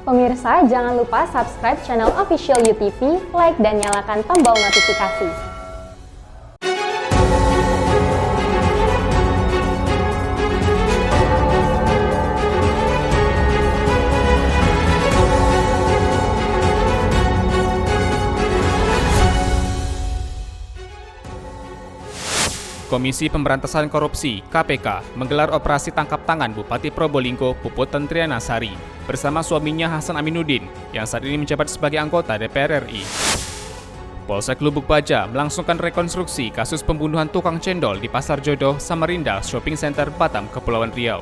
Pemirsa, jangan lupa subscribe channel official UTV, like dan nyalakan tombol notifikasi. Komisi Pemberantasan Korupsi (KPK) menggelar operasi tangkap tangan Bupati Probolinggo Puput Tentriana Sari bersama suaminya Hasan Aminuddin yang saat ini menjabat sebagai anggota DPR RI. Polsek Lubuk Baja melangsungkan rekonstruksi kasus pembunuhan tukang cendol di Pasar Jodoh, Samarinda Shopping Center, Batam, Kepulauan Riau.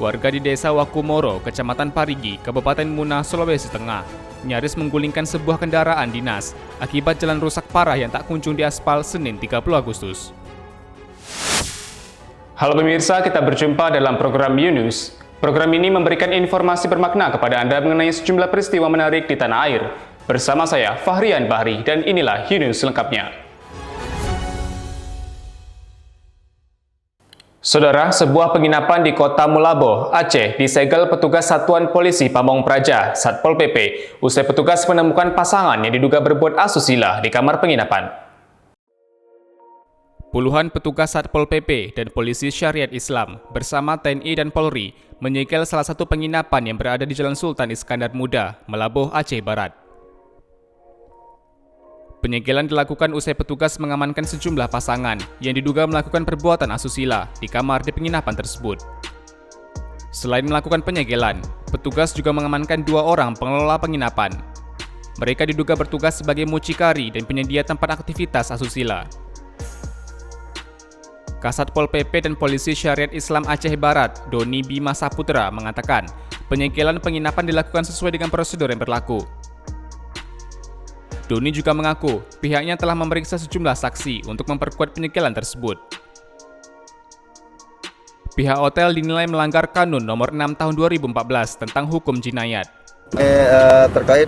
Warga di Desa Wakumoro, Kecamatan Parigi, Kabupaten Muna, Sulawesi Tengah, nyaris menggulingkan sebuah kendaraan dinas akibat jalan rusak parah yang tak kunjung diaspal Senin 30 Agustus. Halo pemirsa, kita berjumpa dalam program U-News. Program ini memberikan informasi bermakna kepada Anda mengenai sejumlah peristiwa menarik di tanah air. Bersama saya, Fahrian Bahri, dan inilah U-News selengkapnya. Saudara, sebuah penginapan di Kota Mulaboh, Aceh, disegel petugas Satuan Polisi Pamong Praja, Satpol PP, usai petugas menemukan pasangan yang diduga berbuat asusila di kamar penginapan. Puluhan petugas Satpol PP dan Polisi Syariat Islam bersama TNI dan Polri menyegel salah satu penginapan yang berada di Jalan Sultan Iskandar Muda, Mulaboh, Aceh Barat. Penyegelan dilakukan usai petugas mengamankan sejumlah pasangan yang diduga melakukan perbuatan asusila di kamar di penginapan tersebut. Selain melakukan penyegelan, petugas juga mengamankan 2 orang pengelola penginapan. Mereka diduga bertugas sebagai mucikari dan penyedia tempat aktivitas asusila. Kasatpol PP dan Polisi Syariat Islam Aceh Barat, Doni Bima Saputra, mengatakan penyegelan penginapan dilakukan sesuai dengan prosedur yang berlaku. Doni juga mengaku pihaknya telah memeriksa sejumlah saksi untuk memperkuat penyegelan tersebut. Pihak hotel dinilai melanggar Kanun Nomor 6 Tahun 2014 tentang hukum jinayat. Terkait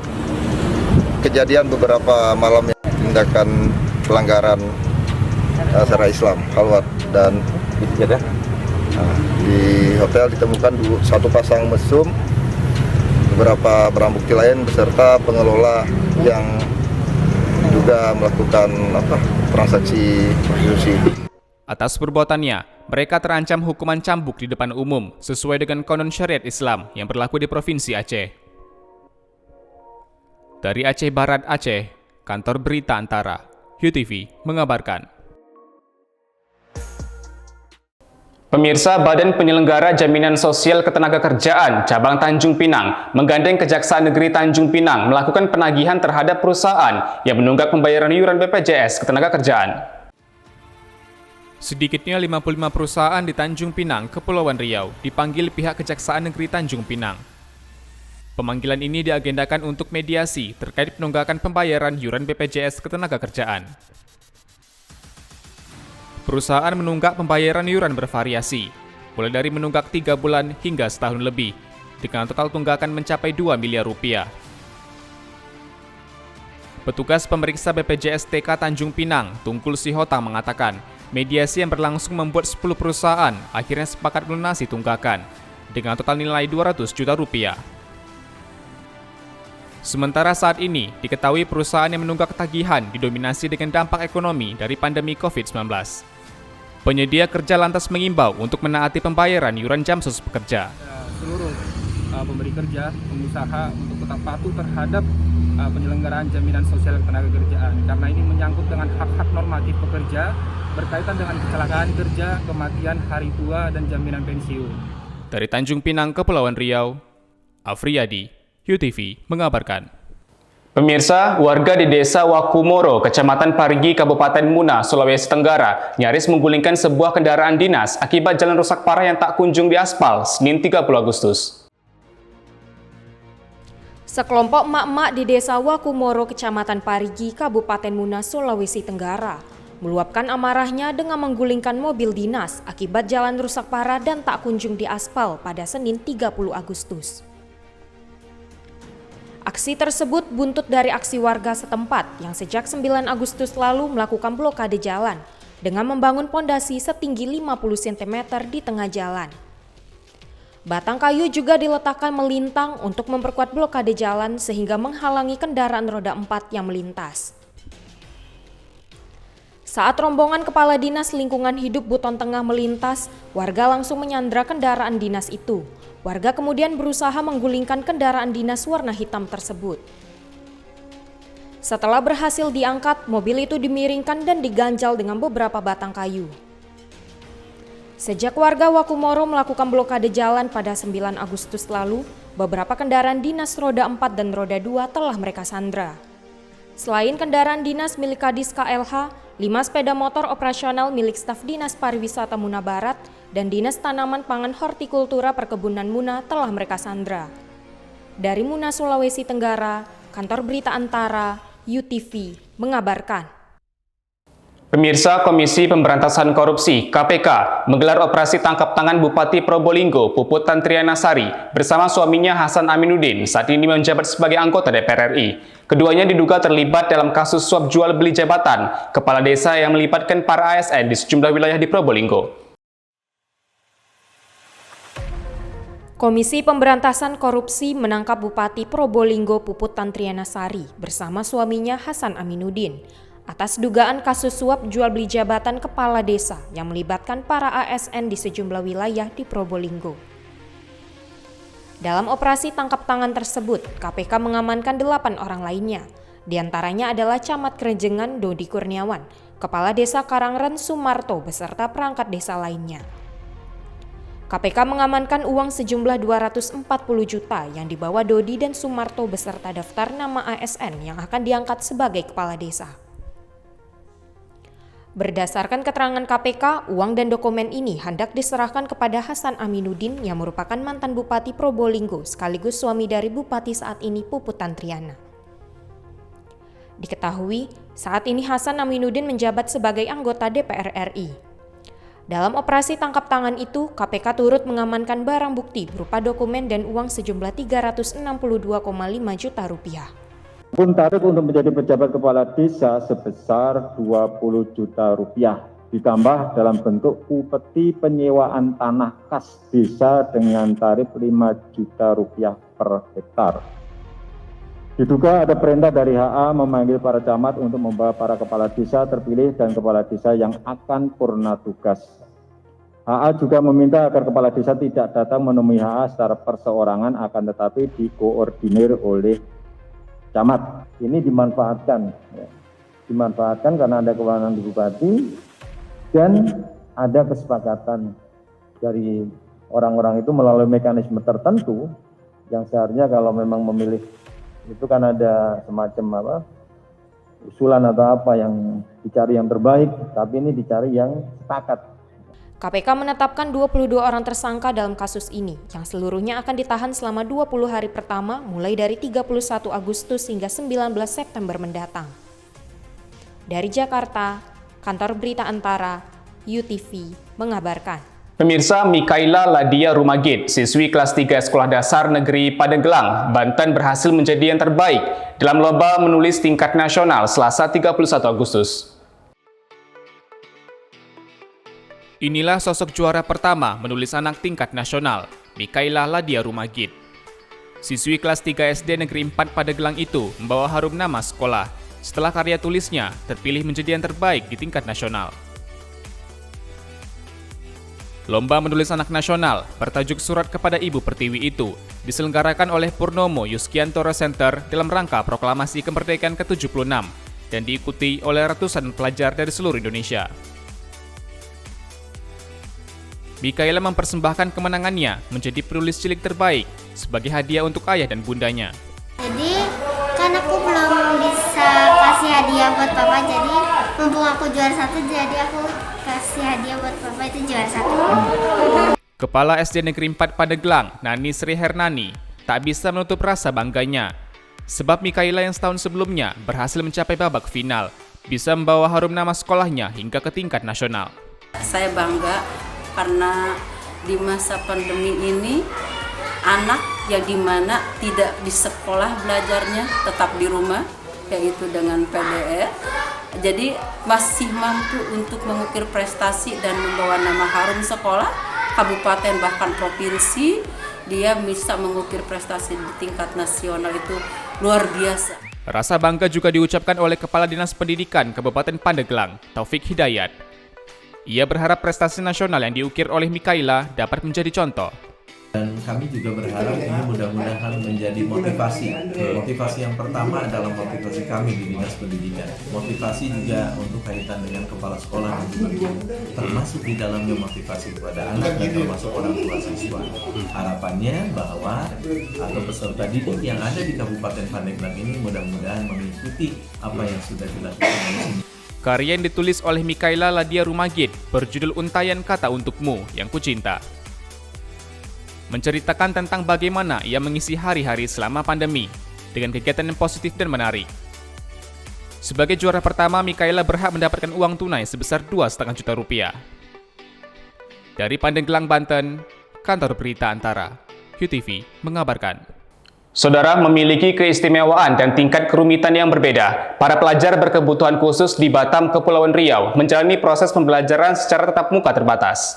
kejadian beberapa malam tindakan pelanggaran syariat Islam Khalwat dan di hotel ditemukan satu pasang mesum, beberapa barang bukti lain beserta pengelola yang juga melakukan transaksi prostitusi. Atas perbuatannya, mereka terancam hukuman cambuk di depan umum sesuai dengan Kanun Syariat Islam yang berlaku di Provinsi Aceh. Dari Aceh Barat, Aceh, Kantor Berita Antara, UTV mengabarkan. Pemirsa, Badan Penyelenggara Jaminan Sosial Ketenagakerjaan Cabang Tanjung Pinang menggandeng Kejaksaan Negeri Tanjung Pinang melakukan penagihan terhadap perusahaan yang menunggak pembayaran iuran BPJS Ketenagakerjaan. Sedikitnya 55 perusahaan di Tanjung Pinang, Kepulauan Riau, dipanggil pihak Kejaksaan Negeri Tanjung Pinang. Pemanggilan ini diagendakan untuk mediasi terkait penunggakan pembayaran iuran BPJS Ketenagakerjaan. Perusahaan menunggak pembayaran iuran bervariasi, mulai dari menunggak 3 bulan hingga setahun lebih, dengan total tunggakan mencapai 2 miliar rupiah. Petugas pemeriksa BPJS TK Tanjung Pinang, Tungkul Sihotang mengatakan, mediasi yang berlangsung membuat 10 perusahaan akhirnya sepakat melunasi tunggakan, dengan total nilai 200 juta rupiah. Sementara saat ini, diketahui perusahaan yang menunggak tagihan didominasi dengan dampak ekonomi dari pandemi COVID-19. Penyedia kerja lantas mengimbau untuk menaati pembayaran iuran jam khusus pekerja. Seluruh pemberi kerja, pengusaha untuk tetap patuh terhadap penyelenggaraan jaminan sosial ketenagakerjaan karena ini menyangkut dengan hak-hak normatif pekerja berkaitan dengan kecelakaan kerja, kematian, hari tua, dan jaminan pensiun. Dari Tanjung Pinang, Kepulauan Riau, Afriyadi, UTV mengabarkan. Pemirsa, warga di Desa Wakumoro, Kecamatan Parigi, Kabupaten Muna, Sulawesi Tenggara, nyaris menggulingkan sebuah kendaraan dinas akibat jalan rusak parah yang tak kunjung diaspal Senin 30 Agustus. Sekelompok emak-emak di Desa Wakumoro, Kecamatan Parigi, Kabupaten Muna, Sulawesi Tenggara, meluapkan amarahnya dengan menggulingkan mobil dinas akibat jalan rusak parah dan tak kunjung diaspal pada Senin 30 Agustus. Aksi tersebut buntut dari aksi warga setempat yang sejak 9 Agustus lalu melakukan blokade jalan dengan membangun pondasi setinggi 50 cm di tengah jalan. Batang kayu juga diletakkan melintang untuk memperkuat blokade jalan sehingga menghalangi kendaraan roda 4 yang melintas. Saat rombongan Kepala Dinas Lingkungan Hidup Buton Tengah melintas, warga langsung menyandra kendaraan dinas itu. Warga kemudian berusaha menggulingkan kendaraan dinas warna hitam tersebut. Setelah berhasil diangkat, mobil itu dimiringkan dan diganjal dengan beberapa batang kayu. Sejak warga Wakumoro melakukan blokade jalan pada 9 Agustus lalu, beberapa kendaraan dinas roda 4 dan roda 2 telah mereka sandra. Selain kendaraan dinas milik Kadis KLH, 5 sepeda motor operasional milik staf Dinas Pariwisata Muna Barat dan Dinas Tanaman Pangan Hortikultura Perkebunan Muna telah mereka sandra. Dari Muna, Sulawesi Tenggara, Kantor Berita Antara, UTV, mengabarkan. Pemirsa, Komisi Pemberantasan Korupsi (KPK) menggelar operasi tangkap tangan Bupati Probolinggo Puput Tantriana-Sari bersama suaminya Hasan Aminuddin saat ini menjabat sebagai anggota DPR RI. Keduanya diduga terlibat dalam kasus suap jual beli jabatan kepala desa yang melibatkan para ASN di sejumlah wilayah di Probolinggo. Komisi Pemberantasan Korupsi menangkap Bupati Probolinggo Puput Tantriana-Sari bersama suaminya Hasan Aminuddin atas dugaan kasus suap jual beli jabatan kepala desa yang melibatkan para ASN di sejumlah wilayah di Probolinggo. Dalam operasi tangkap tangan tersebut, KPK mengamankan 8 orang lainnya. Di antaranya adalah Camat Kerenjengan Dodi Kurniawan, Kepala Desa Karangren Sumarto beserta perangkat desa lainnya. KPK mengamankan uang sejumlah 240 juta yang dibawa Dodi dan Sumarto beserta daftar nama ASN yang akan diangkat sebagai kepala desa. Berdasarkan keterangan KPK, uang dan dokumen ini hendak diserahkan kepada Hasan Aminuddin yang merupakan mantan Bupati Probolinggo sekaligus suami dari Bupati saat ini Puput Tantriana. Diketahui, saat ini Hasan Aminuddin menjabat sebagai anggota DPR RI. Dalam operasi tangkap tangan itu, KPK turut mengamankan barang bukti berupa dokumen dan uang sejumlah 362,5 juta rupiah. Pun tarif untuk menjadi pejabat kepala desa sebesar 20 juta rupiah, ditambah dalam bentuk upeti penyewaan tanah kas desa dengan tarif 5 juta rupiah per hektar. Diduga ada perintah dari HA memanggil para camat untuk membawa para kepala desa terpilih dan kepala desa yang akan purna tugas. HA juga meminta agar kepala desa tidak datang menemui HA secara perseorangan, akan tetapi dikoordinir oleh camat. Ini dimanfaatkan, ya. Dimanfaatkan karena ada kewenangan di bupati dan ada kesepakatan dari orang-orang itu melalui mekanisme tertentu yang seharusnya kalau memang memilih itu kan ada semacam usulan atau apa yang dicari yang terbaik, tapi ini dicari yang sepakat. KPK menetapkan 22 orang tersangka dalam kasus ini, yang seluruhnya akan ditahan selama 20 hari pertama mulai dari 31 Agustus hingga 19 September mendatang. Dari Jakarta, Kantor Berita Antara, UTV, mengabarkan. Pemirsa, Mikaela Ladia Rumagit, siswi kelas 3 Sekolah Dasar Negeri Padanggelang, Banten berhasil menjadi yang terbaik dalam lomba menulis tingkat nasional Selasa 31 Agustus. Inilah sosok juara pertama menulis anak tingkat nasional, Mikaela Ladia Rumagit. Siswi kelas 3 SD Negeri 4 Padanggelang itu membawa harum nama sekolah setelah karya tulisnya terpilih menjadi yang terbaik di tingkat nasional. Lomba menulis anak nasional bertajuk Surat kepada Ibu Pertiwi itu diselenggarakan oleh Purnomo Yuskiantoro Center dalam rangka proklamasi kemerdekaan ke-76 dan diikuti oleh ratusan pelajar dari seluruh Indonesia. Mikaela mempersembahkan kemenangannya menjadi penulis cilik terbaik sebagai hadiah untuk ayah dan bundanya. Jadi kan aku belum bisa kasih hadiah buat papa, jadi mumpung aku juara 1, jadi aku kasih hadiah buat papa itu juara 1. Kepala SD Negeri 4 Padanggelang, Nani Sri Hernani, tak bisa menutup rasa bangganya. Sebab Mikaela yang setahun sebelumnya berhasil mencapai babak final, bisa membawa harum nama sekolahnya hingga ke tingkat nasional. Saya bangga karena di masa pandemi ini anak yang dimana tidak di sekolah belajarnya, tetap di rumah, yaitu dengan PDR, jadi masih mampu untuk mengukir prestasi dan membawa nama harum sekolah, kabupaten bahkan provinsi, dia bisa mengukir prestasi di tingkat nasional itu luar biasa. Rasa bangga juga diucapkan oleh Kepala Dinas Pendidikan Kabupaten Pandeglang, Taufik Hidayat. Ia berharap prestasi nasional yang diukir oleh Mikaela dapat menjadi contoh. Dan kami juga berharap ini mudah-mudahan menjadi motivasi. Motivasi yang pertama adalah motivasi kami di Dinas Pendidikan. Motivasi juga untuk kaitan dengan kepala sekolah dan guru, termasuk di dalamnya motivasi kepada anak dan termasuk orang tua siswa. Harapannya bahwa atau peserta didik yang ada di Kabupaten Pandeglang ini mudah-mudahan mengikuti apa yang sudah dilakukan di sini. Karya yang ditulis oleh Mikaela Ladia Rumagit berjudul Untayan Kata Untukmu Yang Kucinta, menceritakan tentang bagaimana ia mengisi hari-hari selama pandemi dengan kegiatan yang positif dan menarik. Sebagai juara pertama, Mikaela berhak mendapatkan uang tunai sebesar 2,5 juta rupiah. Dari Pandeglang, Banten, Kantor Berita Antara, UTV mengabarkan. Saudara, memiliki keistimewaan dan tingkat kerumitan yang berbeda. Para pelajar berkebutuhan khusus di Batam, Kepulauan Riau menjalani proses pembelajaran secara tatap muka terbatas.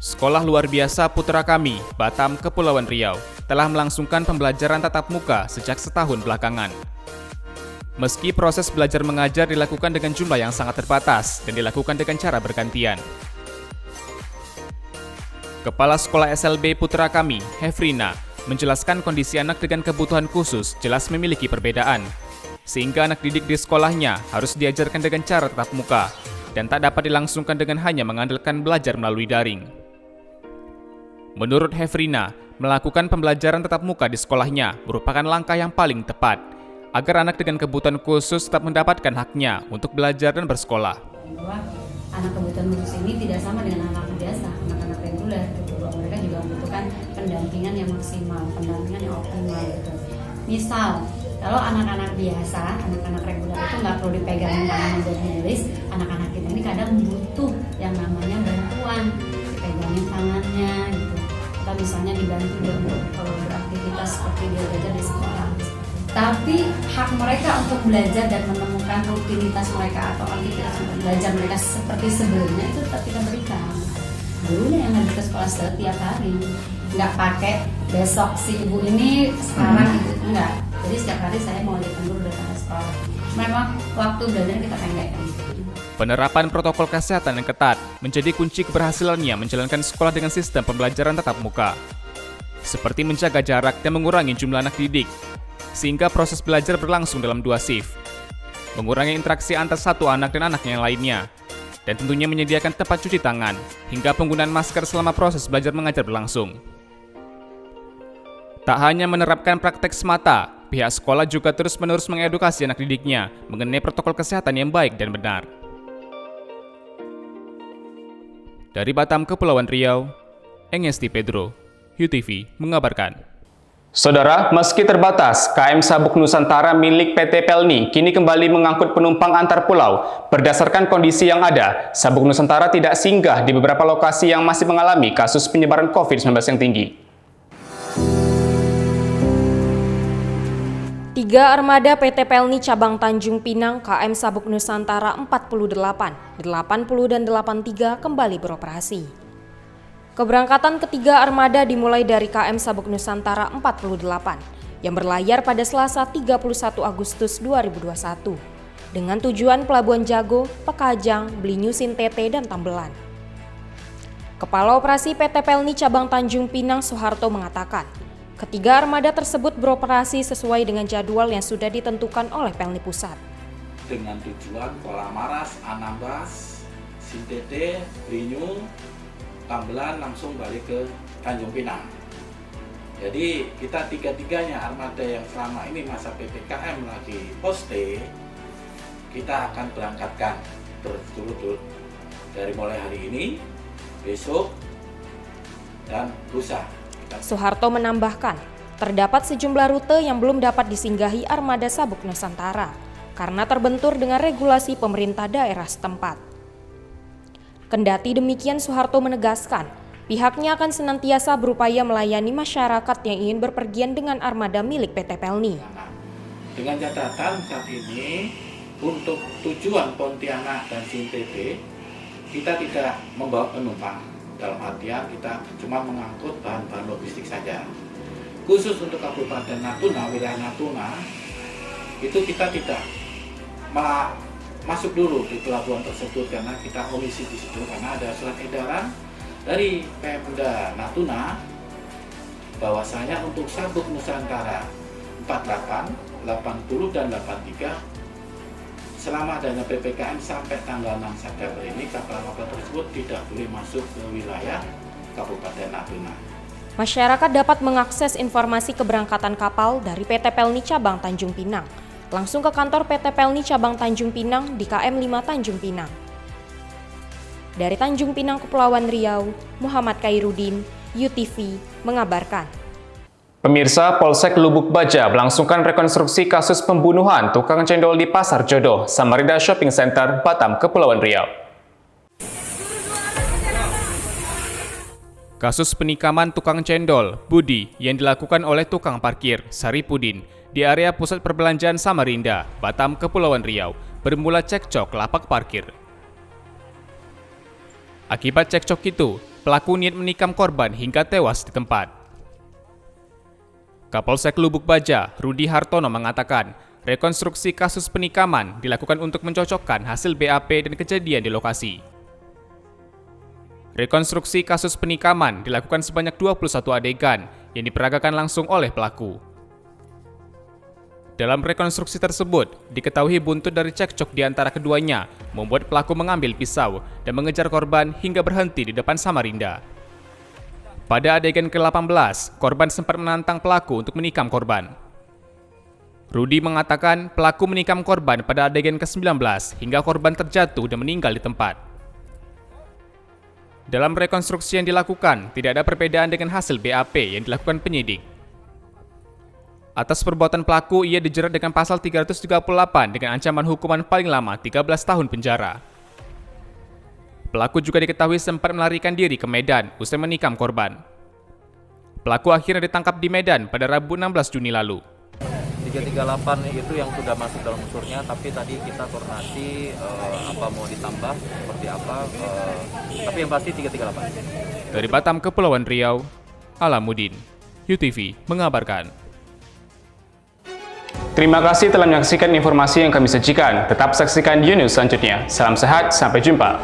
Sekolah Luar Biasa Putra Kami, Batam, Kepulauan Riau, telah melangsungkan pembelajaran tatap muka sejak setahun belakangan. Meski proses belajar mengajar dilakukan dengan jumlah yang sangat terbatas dan dilakukan dengan cara bergantian. Kepala Sekolah SLB Putra Kami, Hefrina, menjelaskan kondisi anak dengan kebutuhan khusus jelas memiliki perbedaan, sehingga anak didik di sekolahnya harus diajarkan dengan cara tatap muka dan tak dapat dilangsungkan dengan hanya mengandalkan belajar melalui daring. Menurut Hefrina, melakukan pembelajaran tatap muka di sekolahnya merupakan langkah yang paling tepat agar anak dengan kebutuhan khusus tetap mendapatkan haknya untuk belajar dan bersekolah. Bahwa anak kebutuhan khusus ini tidak sama dengan anak biasa, anak-anak reguler. Mereka juga membutuhkan pendampingan yang maksimal, pendampingan yang optimal. Gitu. Misal, kalau anak-anak biasa, anak-anak reguler itu nggak perlu dipegangin tangan buat nulis, anak-anak kita ini kadang butuh yang namanya bantuan, dipegangin tangannya gitu. Atau misalnya dibantu kalau beraktivitas seperti dia belajar di sekolah. Tapi hak mereka untuk belajar dan menemukan rutinitas mereka atau aktivitas belajar mereka seperti sebelumnya itu tetap kita berikan. Gurunya yang harus ke sekolah setiap hari, nggak pakai besok si ibu ini sekarang gitu, enggak. Jadi setiap hari saya mau lihat guru datang ke sekolah. Memang waktu belajar kita pendekkan. Penerapan protokol kesehatan yang ketat menjadi kunci keberhasilannya menjalankan sekolah dengan sistem pembelajaran tatap muka. Seperti menjaga jarak dan mengurangi jumlah anak didik, sehingga proses belajar berlangsung dalam 2 shift. Mengurangi interaksi antar satu anak dan anak yang lainnya, dan tentunya menyediakan tempat cuci tangan, hingga penggunaan masker selama proses belajar mengajar berlangsung. Tak hanya menerapkan praktek semata, pihak sekolah juga terus-menerus mengedukasi anak didiknya mengenai protokol kesehatan yang baik dan benar. Dari Batam, Kepulauan Riau, Engesti Pedro, UTV mengabarkan. Saudara, meski terbatas, KM Sabuk Nusantara milik PT Pelni kini kembali mengangkut penumpang antar pulau. Berdasarkan kondisi yang ada, Sabuk Nusantara tidak singgah di beberapa lokasi yang masih mengalami kasus penyebaran COVID-19 yang tinggi. 3 armada PT Pelni Cabang Tanjung Pinang KM Sabuk Nusantara 48, 80 dan 83 kembali beroperasi. Keberangkatan ketiga armada dimulai dari KM Sabuk Nusantara 48 yang berlayar pada Selasa 31 Agustus 2021 dengan tujuan Pelabuhan Jago, Pekajang, Belinyus Sintete, dan Tambelan. Kepala Operasi PT Pelni Cabang Tanjung Pinang Soeharto mengatakan, ketiga armada tersebut beroperasi sesuai dengan jadwal yang sudah ditentukan oleh Pelni Pusat. Dengan tujuan Kuala Maras, Anambas, Sintete, Belinyus, Tambelan langsung balik ke Tanjung Pinang. Jadi kita tiga-tiganya armada yang selama ini masa PPKM lagi poste, kita akan berangkatkan berturut-turut dari mulai hari ini, besok, dan lusa. Soeharto menambahkan, terdapat sejumlah rute yang belum dapat disinggahi armada Sabuk Nusantara karena terbentur dengan regulasi pemerintah daerah setempat. Kendati demikian, Soeharto menegaskan, pihaknya akan senantiasa berupaya melayani masyarakat yang ingin berpergian dengan armada milik PT Pelni. Dengan catatan saat ini, untuk tujuan Pontianak dan Sintete, kita tidak membawa penumpang, dalam artian kita cuma mengangkut bahan-bahan logistik saja. Khusus untuk Kabupaten Natuna, wilayah Natuna, itu kita tidak masuk dulu di pelabuhan tersebut karena kita omisi di situ, karena ada surat edaran dari Pemda Natuna bahwasanya untuk sabuk Nusantara 48, 80 dan 83 selama adanya PPKM sampai tanggal 6 September ini kapal-kapal tersebut tidak boleh masuk ke wilayah Kabupaten Natuna. Masyarakat dapat mengakses informasi keberangkatan kapal dari PT Pelni Cabang Tanjung Pinang langsung ke kantor PT Pelni Cabang Tanjung Pinang di KM 5 Tanjung Pinang. Dari Tanjung Pinang, Kepulauan Riau, Muhammad Khairuddin, UTV mengabarkan. Pemirsa, Polsek Lubuk Baja melangsungkan rekonstruksi kasus pembunuhan tukang cendol di Pasar Jodoh, Samarinda Shopping Center, Batam, Kepulauan Riau. Kasus penikaman tukang cendol, Budi, yang dilakukan oleh tukang parkir, Saripudin, di area pusat perbelanjaan Samarinda, Batam, Kepulauan Riau, bermula cekcok lapak parkir. Akibat cekcok itu, pelaku niat menikam korban hingga tewas di tempat. Kapolsek Lubuk Baja, Rudi Hartono mengatakan, rekonstruksi kasus penikaman dilakukan untuk mencocokkan hasil BAP dan kejadian di lokasi. Rekonstruksi kasus penikaman dilakukan sebanyak 21 adegan yang diperagakan langsung oleh pelaku. Dalam rekonstruksi tersebut, diketahui buntut dari cekcok di antara keduanya membuat pelaku mengambil pisau dan mengejar korban hingga berhenti di depan Samarinda. Pada adegan ke-18, korban sempat menantang pelaku untuk menikam korban. Rudi mengatakan pelaku menikam korban pada adegan ke-19 hingga korban terjatuh dan meninggal di tempat. Dalam rekonstruksi yang dilakukan, tidak ada perbedaan dengan hasil BAP yang dilakukan penyidik. Atas perbuatan pelaku, ia dijerat dengan pasal 338 dengan ancaman hukuman paling lama 13 tahun penjara. Pelaku juga diketahui sempat melarikan diri ke Medan usai menikam korban. Pelaku akhirnya ditangkap di Medan pada Rabu 16 Juni lalu. 338 itu yang sudah masuk dalam unsurnya, tapi tadi kita koordinasi apa mau ditambah, seperti apa, tapi yang pasti 338. Dari Batam, Kepulauan Riau, Alamuddin, UTV mengabarkan. Terima kasih telah menyaksikan informasi yang kami sajikan. Tetap saksikan News selanjutnya. Salam sehat, sampai jumpa.